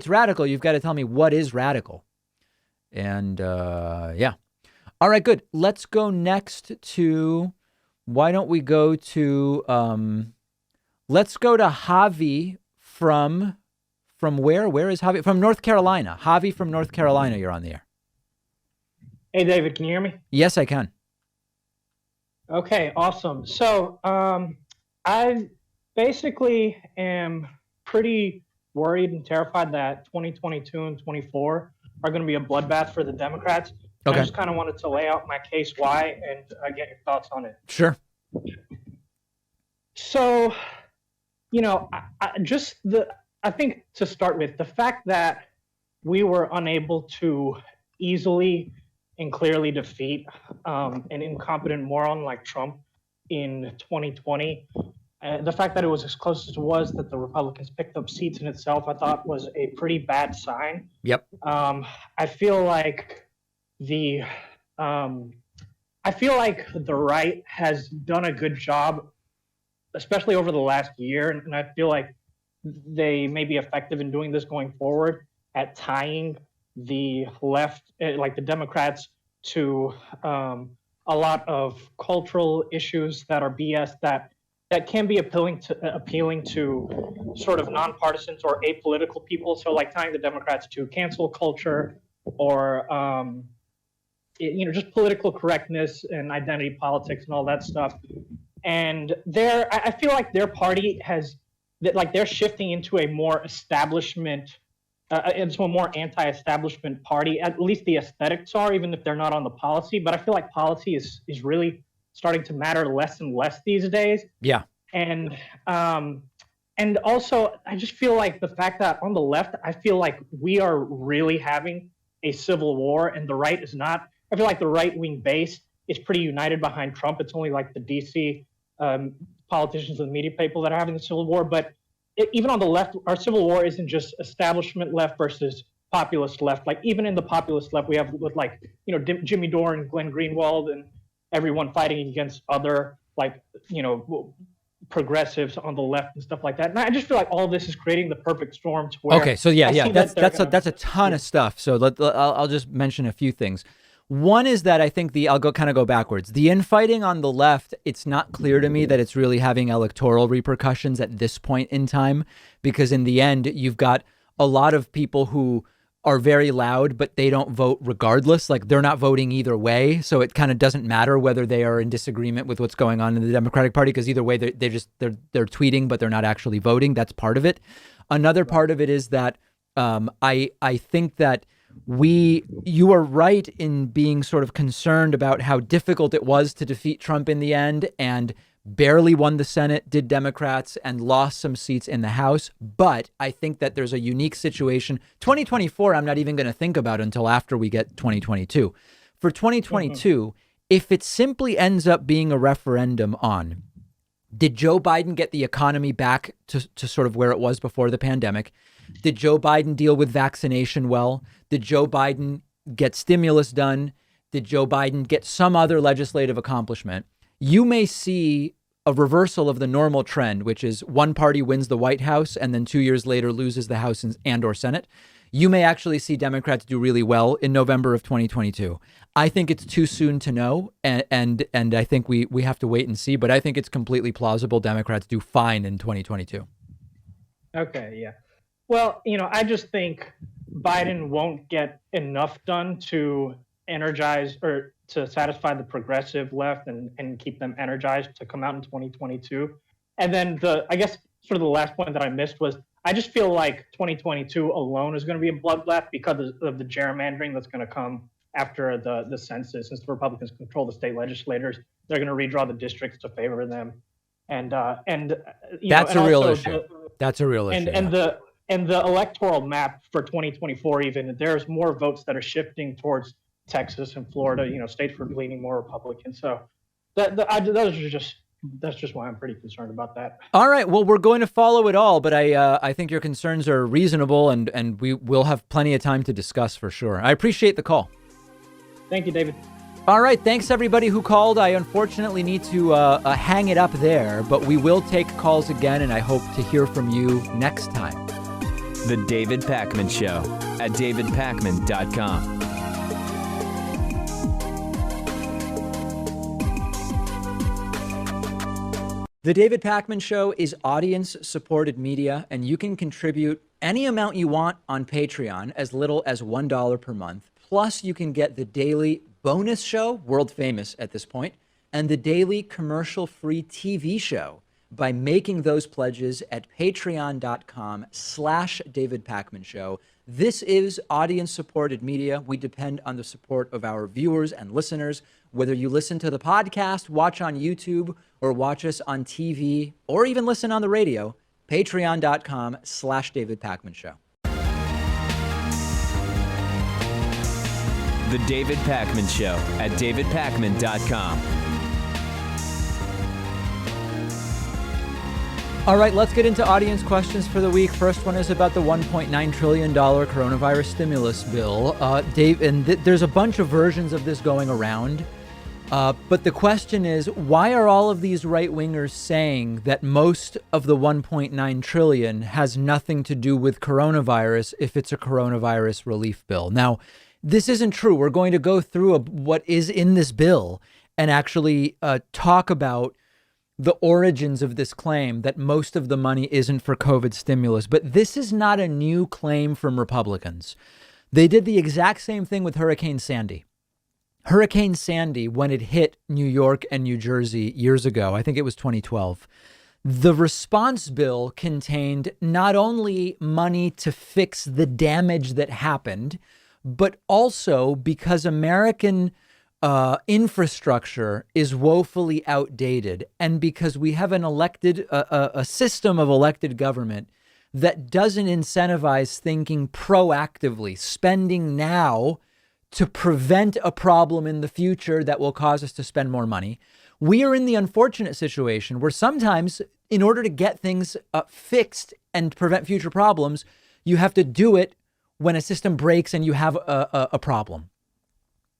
A: radical, you've got to tell me what is radical. And yeah. All right. Good. Let's go next to. Why don't we go to? Let's go to Javi from where? Where is Javi? From North Carolina. Javi from North Carolina. You're on the air.
N: Hey, David. Can you hear me?
A: Yes, I can.
N: Okay, awesome. So I basically am pretty worried and terrified that 2022 and 24 are going to be a bloodbath for the Democrats. Okay. I just kind of wanted to lay out my case why and get your thoughts on it.
A: Sure.
N: So, I think to start with, the fact that we were unable to easily and clearly defeat an incompetent moron like Trump in 2020, The fact that it was as close as it was, that the Republicans picked up seats in itself, I thought was a pretty bad sign.
A: Yep.
N: I feel like the right has done a good job, especially over the last year, and I feel like they may be effective in doing this going forward at tying the left, like the Democrats, to a lot of cultural issues that are BS that can be appealing to sort of nonpartisans or apolitical people. So like tying the Democrats to cancel culture or just political correctness and identity politics and all that stuff. And I feel like their party they're shifting into a more establishment, into a more anti-establishment party. At least the aesthetics are, even if they're not on the policy. But I feel like policy is really starting to matter less and less these days.
A: Yeah.
N: And also, I just feel like the fact that on the left, I feel like we are really having a civil war, and the right is not. I feel like the right-wing base is pretty united behind Trump. It's only like the DC politicians and media people that are having the civil war. But even on the left, our civil war isn't just establishment left versus populist left. Like even in the populist left, we have Jimmy Dore and Glenn Greenwald and everyone fighting against other progressives on the left and stuff like that. And I just feel like all this is creating the perfect storm to where.
A: Okay, so that's a ton of stuff. So I'll just mention a few things. One is that I think I'll go backwards. The infighting on the left, it's not clear to me that it's really having electoral repercussions at this point in time, because in the end, you've got a lot of people who are very loud, but they don't vote regardless. Like they're not voting either way. So it kind of doesn't matter whether they are in disagreement with what's going on in the Democratic Party, because either way they're tweeting, but they're not actually voting. That's part of it. Another part of it is that I think that you are right in being sort of concerned about how difficult it was to defeat Trump in the end, and barely won the Senate, did Democrats, and lost some seats in the House. But I think that there's a unique situation. 2024, I'm not even going to think about until after we get 2022. For 2022, if it simply ends up being a referendum on, did Joe Biden get the economy back to sort of where it was before the pandemic? Did Joe Biden deal with vaccination well? Did Joe Biden get stimulus done? Did Joe Biden get some other legislative accomplishment? You may see a reversal of the normal trend, which is one party wins the White House and then 2 years later loses the House and or Senate. You may actually see Democrats do really well in November of 2022. I think it's too soon to know, and I think we have to wait and see, but I think it's completely plausible Democrats do fine in 2022.
N: Okay, yeah. Well, I just think Biden won't get enough done to energize or to satisfy the progressive left and keep them energized to come out in 2022. And then I guess sort of the last point that I missed was I just feel like 2022 alone is going to be a bloodbath because of the gerrymandering that's going to come after the census. Since the Republicans control the state legislators, they're going to redraw the districts to favor them.
A: That's a real issue. That's a real issue.
N: And the electoral map for 2024, even there's more votes that are shifting towards Texas and Florida, states were leaning more Republican. So that's just why I'm pretty concerned about that.
A: All right. Well, we're going to follow it all, but I think your concerns are reasonable, and we will have plenty of time to discuss for sure. I appreciate the call.
N: Thank you, David.
A: All right. Thanks, everybody who called. I unfortunately need to hang it up there, but we will take calls again, and I hope to hear from you next time.
F: The David Pakman Show at davidpakman.com.
A: The David Pakman Show is audience-supported media, and you can contribute any amount you want on Patreon, as little as $1 per month. Plus, you can get the daily bonus show, world famous at this point, and the daily commercial-free TV show by making those pledges at patreon.com/David Pakman Show. This is audience-supported media. We depend on the support of our viewers and listeners. Whether you listen to the podcast, watch on YouTube, or watch us on TV, or even listen on the radio, patreon.com/David Pakman Show.
F: The David Pakman Show at davidpakman.com.
A: All right, let's get into audience questions for the week. First one is about the $1.9 trillion coronavirus stimulus bill. Dave, and there's a bunch of versions of this going around. But the question is, why are all of these right-wingers saying that most of the 1.9 trillion has nothing to do with coronavirus if it's a coronavirus relief bill? Now, this isn't true. We're going to go through what is in this bill and actually talk about the origins of this claim that most of the money isn't for COVID stimulus. But this is not a new claim from Republicans. They did the exact same thing with Hurricane Sandy. Hurricane Sandy, when it hit New York and New Jersey years ago, I think it was 2012, the response bill contained not only money to fix the damage that happened, but also because American infrastructure is woefully outdated, and because we have an a system of elected government that doesn't incentivize thinking proactively, spending now to prevent a problem in the future that will cause us to spend more money. We are in the unfortunate situation where sometimes, in order to get things fixed and prevent future problems, you have to do it when a system breaks and you have a problem.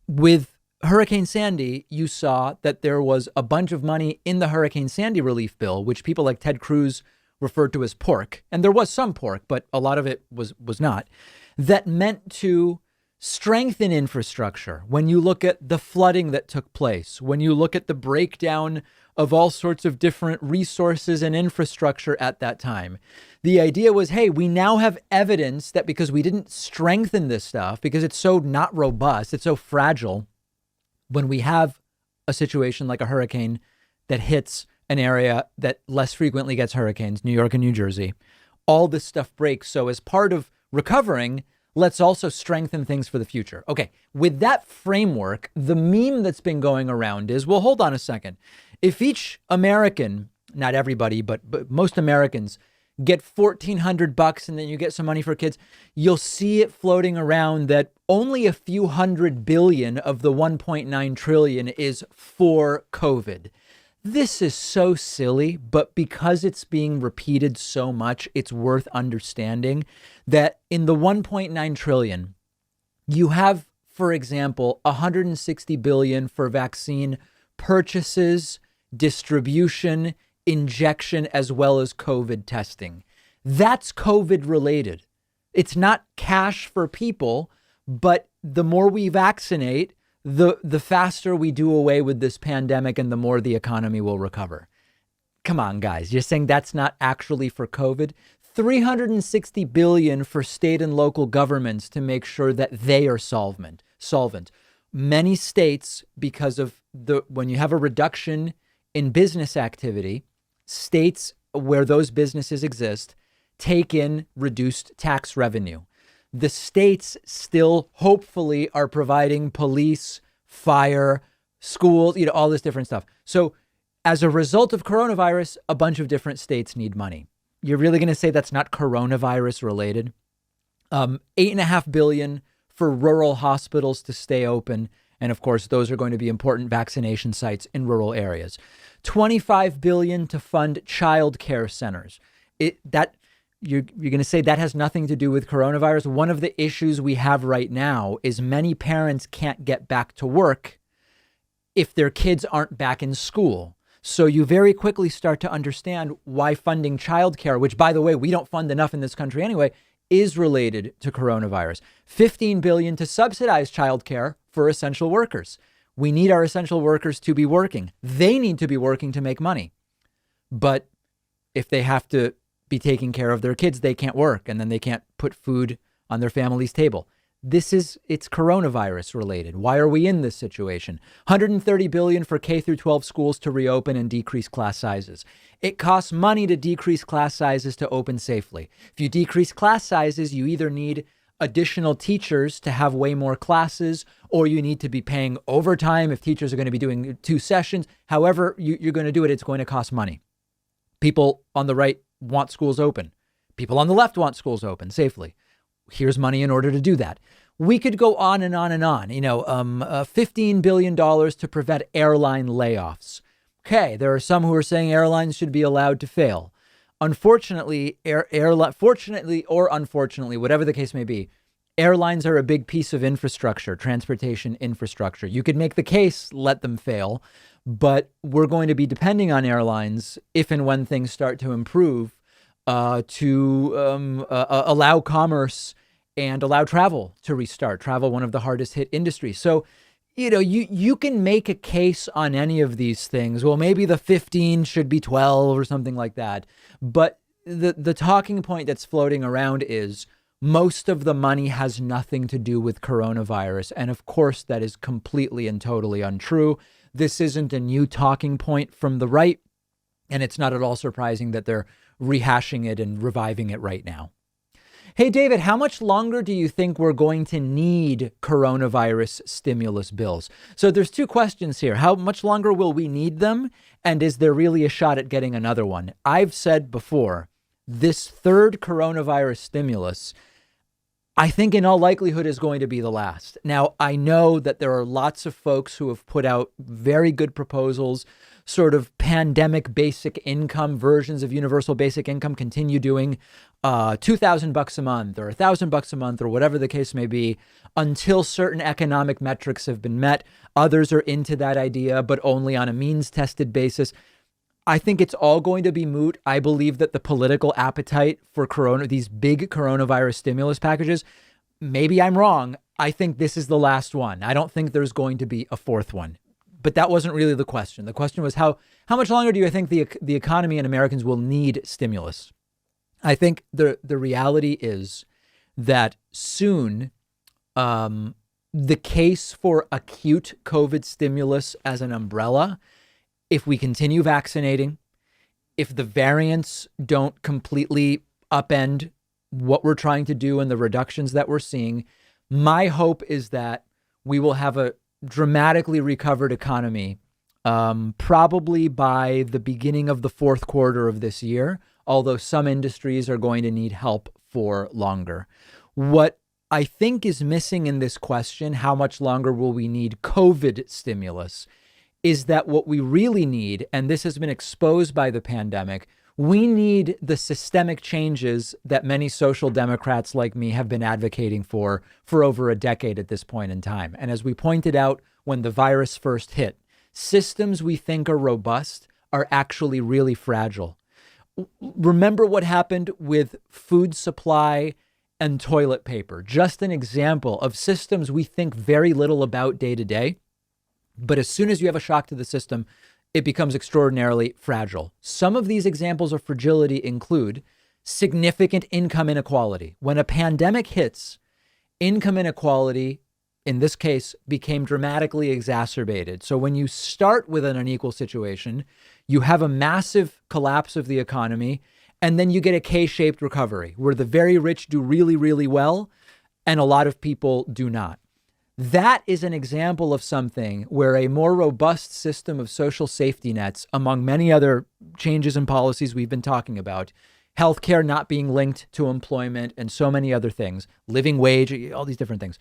A: With Hurricane Sandy, you saw that there was a bunch of money in the Hurricane Sandy relief bill, which people like Ted Cruz referred to as pork. And there was some pork, but a lot of it was not. That meant to strengthen infrastructure. When you look at the flooding that took place, when you look at the breakdown of all sorts of different resources and infrastructure at that time, the idea was, hey, we now have evidence that because we didn't strengthen this stuff, because it's so not robust, it's so fragile, when we have a situation like a hurricane that hits an area that less frequently gets hurricanes, New York and New Jersey, all this stuff breaks. So as part of recovering, let's also strengthen things for the future. Okay, with that framework, the meme that's been going around is, well, hold on a second. If each American, not everybody, but most Americans get $1,400 and then you get some money for kids, you'll see it floating around that only a few $100 billion of the 1.9 trillion is for COVID. This is so silly, but because it's being repeated so much, it's worth understanding that in the 1.9 trillion, you have, for example, 160 billion for vaccine purchases, distribution, injection, as well as COVID testing. That's COVID related. It's not cash for people, but the more we vaccinate, the faster we do away with this pandemic and the more the economy will recover. Come on, guys. You're saying that's not actually for COVID? 360 billion for state and local governments to make sure that they are solvent. Many states, because of when you have a reduction in business activity, states where those businesses exist take in reduced tax revenue. The states still hopefully are providing police, fire, schools, all this different stuff. So as a result of coronavirus, a bunch of different states need money. You're really going to say that's not coronavirus related? $8.5 billion for rural hospitals to stay open. And of course, those are going to be important vaccination sites in rural areas. $25 billion to fund child care centers. You're going to say that has nothing to do with coronavirus. One of the issues we have right now is many parents can't get back to work if their kids aren't back in school. So you very quickly start to understand why funding childcare, which, by the way, we don't fund enough in this country anyway, is related to coronavirus. $15 billion to subsidize childcare for essential workers. We need our essential workers to be working. They need to be working to make money. But if they have to be taking care of their kids, they can't work, and then they can't put food on their family's table. It's coronavirus related. Why are we in this situation? $130 billion for K through 12 schools to reopen and decrease class sizes. It costs money to decrease class sizes to open safely. If you decrease class sizes, you either need additional teachers to have way more classes, or you need to be paying overtime if teachers are going to be doing 2 sessions. However you're going to do it, it's going to cost money. People on the right want schools open. People on the left want schools open safely. Here's money in order to do that. We could go on and on and on. $15 billion to prevent airline layoffs. Okay, there are some who are saying airlines should be allowed to fail. Unfortunately, fortunately or unfortunately, whatever the case may be, airlines are a big piece of infrastructure, transportation infrastructure. You could make the case, let them fail, but we're going to be depending on airlines if and when things start to improve to allow commerce and allow travel to restart. Travel, one of the hardest hit industries. So, you can make a case on any of these things. Well, maybe the 15 should be 12 or something like that. But the talking point that's floating around is most of the money has nothing to do with coronavirus. And of course, that is completely and totally untrue. This isn't a new talking point from the right. And it's not at all surprising that they're rehashing it and reviving it right now. Hey, David, how much longer do you think we're going to need coronavirus stimulus bills? So there's two questions here. How much longer will we need them? And is there really a shot at getting another one? I've said before, this third coronavirus stimulus, I think in all likelihood is going to be the last. Now, I know that there are lots of folks who have put out very good proposals, sort of pandemic basic income versions of universal basic income, continue doing $2,000 a month or $1,000 a month or whatever the case may be until certain economic metrics have been met. Others are into that idea, but only on a means tested basis. I think it's all going to be moot. I believe that the political appetite for these big coronavirus stimulus packages, maybe I'm wrong. I think this is the last one. I don't think there's going to be a fourth one. But that wasn't really the question. The question was how much longer do you think the economy and Americans will need stimulus? I think the reality is that soon the case for acute COVID stimulus as an umbrella, if we continue vaccinating, if the variants don't completely upend what we're trying to do and the reductions that we're seeing, my hope is that we will have a dramatically recovered economy, probably by the beginning of the fourth quarter of this year, although some industries are going to need help for longer. What I think is missing in this question, how much longer will we need COVID stimulus, is that what we really need, and this has been exposed by the pandemic, we need the systemic changes that many social democrats like me have been advocating for over a decade at this point in time. And as we pointed out when the virus first hit, systems we think are robust are actually really fragile. Remember what happened with food supply and toilet paper. Just an example of systems we think very little about day to day. But as soon as you have a shock to the system, it becomes extraordinarily fragile. Some of these examples of fragility include significant income inequality. When a pandemic hits, income inequality, in this case, became dramatically exacerbated. So when you start with an unequal situation, you have a massive collapse of the economy, and then you get a K-shaped recovery where the very rich do really, really well, and a lot of people do not. That is an example of something where a more robust system of social safety nets, among many other changes and policies we've been talking about, healthcare not being linked to employment and so many other things, living wage, all these different things,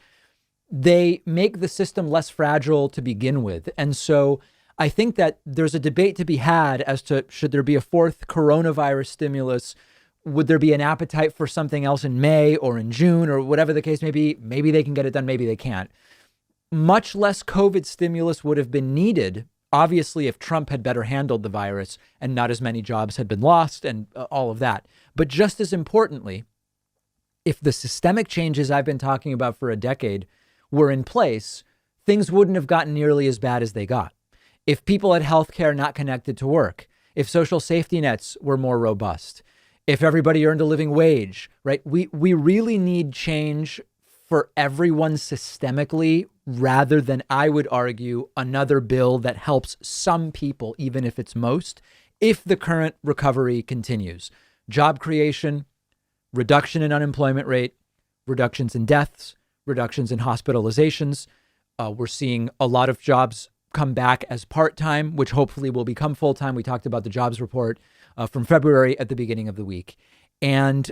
A: they make the system less fragile to begin with. And so I think that there's a debate to be had as to should there be a fourth coronavirus stimulus? Would there be an appetite for something else in May or in June or whatever the case may be? Maybe they can get it done. Maybe they can't. Much less COVID stimulus would have been needed, obviously, if Trump had better handled the virus and not as many jobs had been lost and all of that. But just as importantly, if the systemic changes I've been talking about for a decade were in place, things wouldn't have gotten nearly as bad as they got. If people had healthcare not connected to work, if social safety nets were more robust, if everybody earned a living wage, right? We really need change for everyone systemically, rather than, I would argue, another bill that helps some people, even if it's most, if the current recovery continues. Job creation, reduction in unemployment rate, reductions in deaths, reductions in hospitalizations. We're seeing a lot of jobs come back as part-time, which hopefully will become full-time. We talked about the jobs report from February at the beginning of the week. And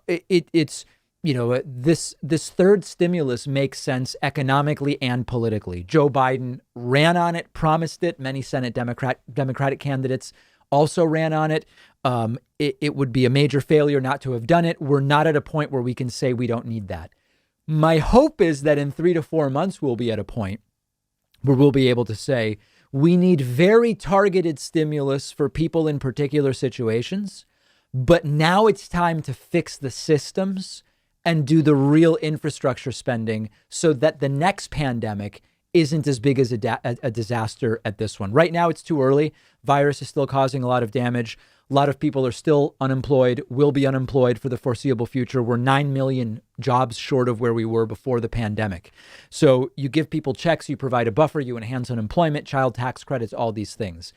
A: it's, you know, this third stimulus makes sense economically and politically. Joe Biden ran on it, promised it. Many Senate Democratic candidates also ran on it. It would be a major failure not to have done it. We're not at a point where we can say we don't need that. My hope is that in 3 to 4 months, we'll be at a point where we'll be able to say we need very targeted stimulus for people in particular situations. But now it's time to fix the systems and do the real infrastructure spending so that the next pandemic isn't as big as a disaster at this one. Right now, it's too early. Virus is still causing a lot of damage. A lot of people are still unemployed, will be unemployed for the foreseeable future. We're 9 million jobs short of where we were before the pandemic. So you give people checks, you provide a buffer, you enhance unemployment, child tax credits, all these things.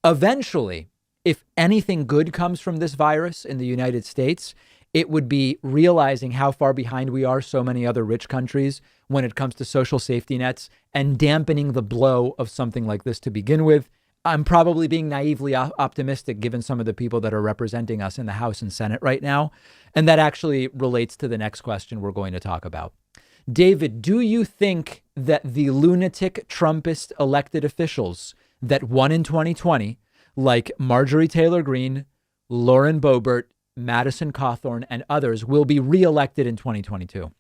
A: Eventually, if anything good comes from this virus in the United States, it would be realizing how far behind we are so many other rich countries when it comes to social safety nets and dampening the blow of something like this to begin with. I'm probably being naively optimistic given some of the people that are representing us in the House and Senate right now. And that actually relates to the next question we're going to talk about. David, do you think that the lunatic Trumpist elected officials that won in 2020, like Marjorie Taylor Greene, Lauren Boebert, Madison Cawthorn, and others, will be reelected in 2022?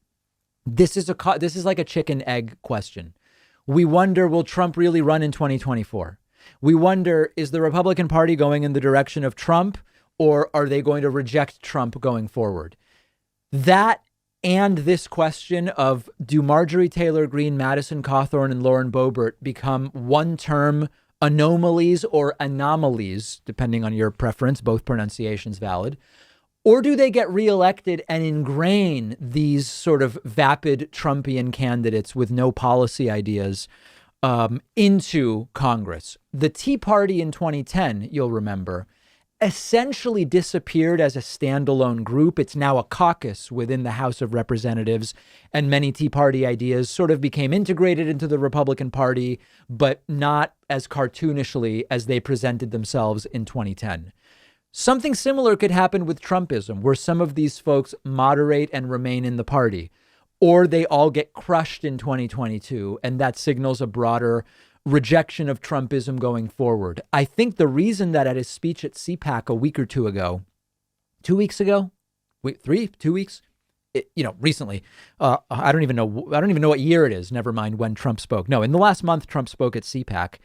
A: This is like a chicken egg question. We wonder, will Trump really run in 2024? We wonder, is the Republican Party going in the direction of Trump, or are they going to reject Trump going forward? That and this question of, do Marjorie Taylor Greene, Madison Cawthorn, and Lauren Boebert become one-term anomalies or anomalies, depending on your preference, both pronunciations valid, or do they get reelected and ingrain these sort of vapid Trumpian candidates with no policy ideas into Congress? The Tea Party in 2010, you'll remember, essentially disappeared as a standalone group. It's now a caucus within the House of Representatives, and many Tea Party ideas sort of became integrated into the Republican Party, but not as cartoonishly as they presented themselves in 2010. Something similar could happen with Trumpism, where some of these folks moderate and remain in the party, or they all get crushed in 2022, and that signals a broader rejection of Trumpism going forward. I think the reason that at his speech at CPAC a week or two ago, 2 weeks ago, recently, I don't even know what year it is. Never mind when Trump spoke. No, in the last month, Trump spoke at CPAC.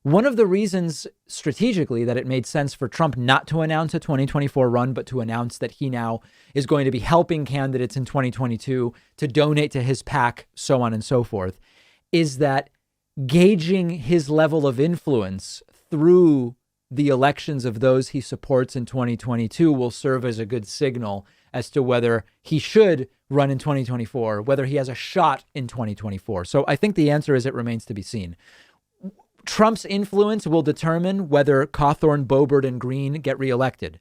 A: One of the reasons strategically that it made sense for Trump not to announce a 2024 run, but to announce that he now is going to be helping candidates in 2022 to donate to his PAC, so on and so forth, is that gauging his level of influence through the elections of those he supports in 2022 will serve as a good signal as to whether he should run in 2024, whether he has a shot in 2024. So I think the answer is it remains to be seen. Trump's influence will determine whether Cawthorn, Boebert, and Greene get reelected.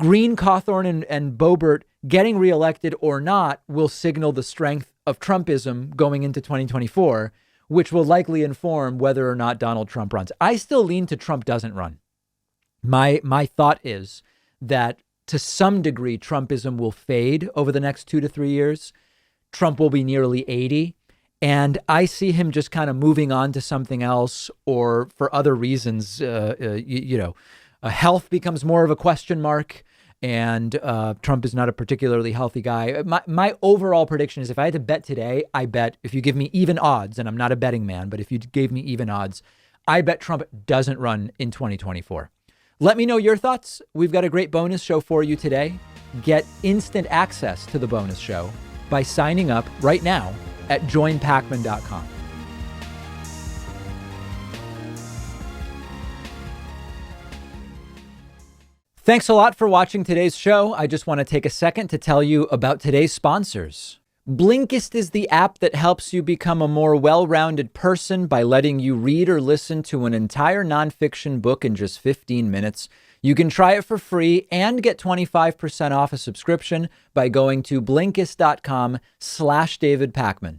A: Greene, Cawthorn, and Boebert getting reelected or not will signal the strength of Trumpism going into 2024, which will likely inform whether or not Donald Trump runs. I still lean to Trump doesn't run. My thought is that to some degree, Trumpism will fade over the next 2 to 3 years. Trump will be nearly 80. And I see him just kind of moving on to something else, or for other reasons, health becomes more of a question mark, and Trump is not a particularly healthy guy. My overall prediction is, if I had to bet today, I bet if you give me even odds, and I'm not a betting man, but if you gave me even odds, I bet Trump doesn't run in 2024. Let me know your thoughts. We've got a great bonus show for you today. Get instant access to the bonus show by signing up right now at joinpakman.com. Thanks a lot for watching today's show. I just want to take a second to tell you about today's sponsors. Blinkist is the app that helps you become a more well-rounded person by letting you read or listen to an entire nonfiction book in just 15 minutes. You can try it for free and get 25% off a subscription by going to Blinkist.com/David Pakman.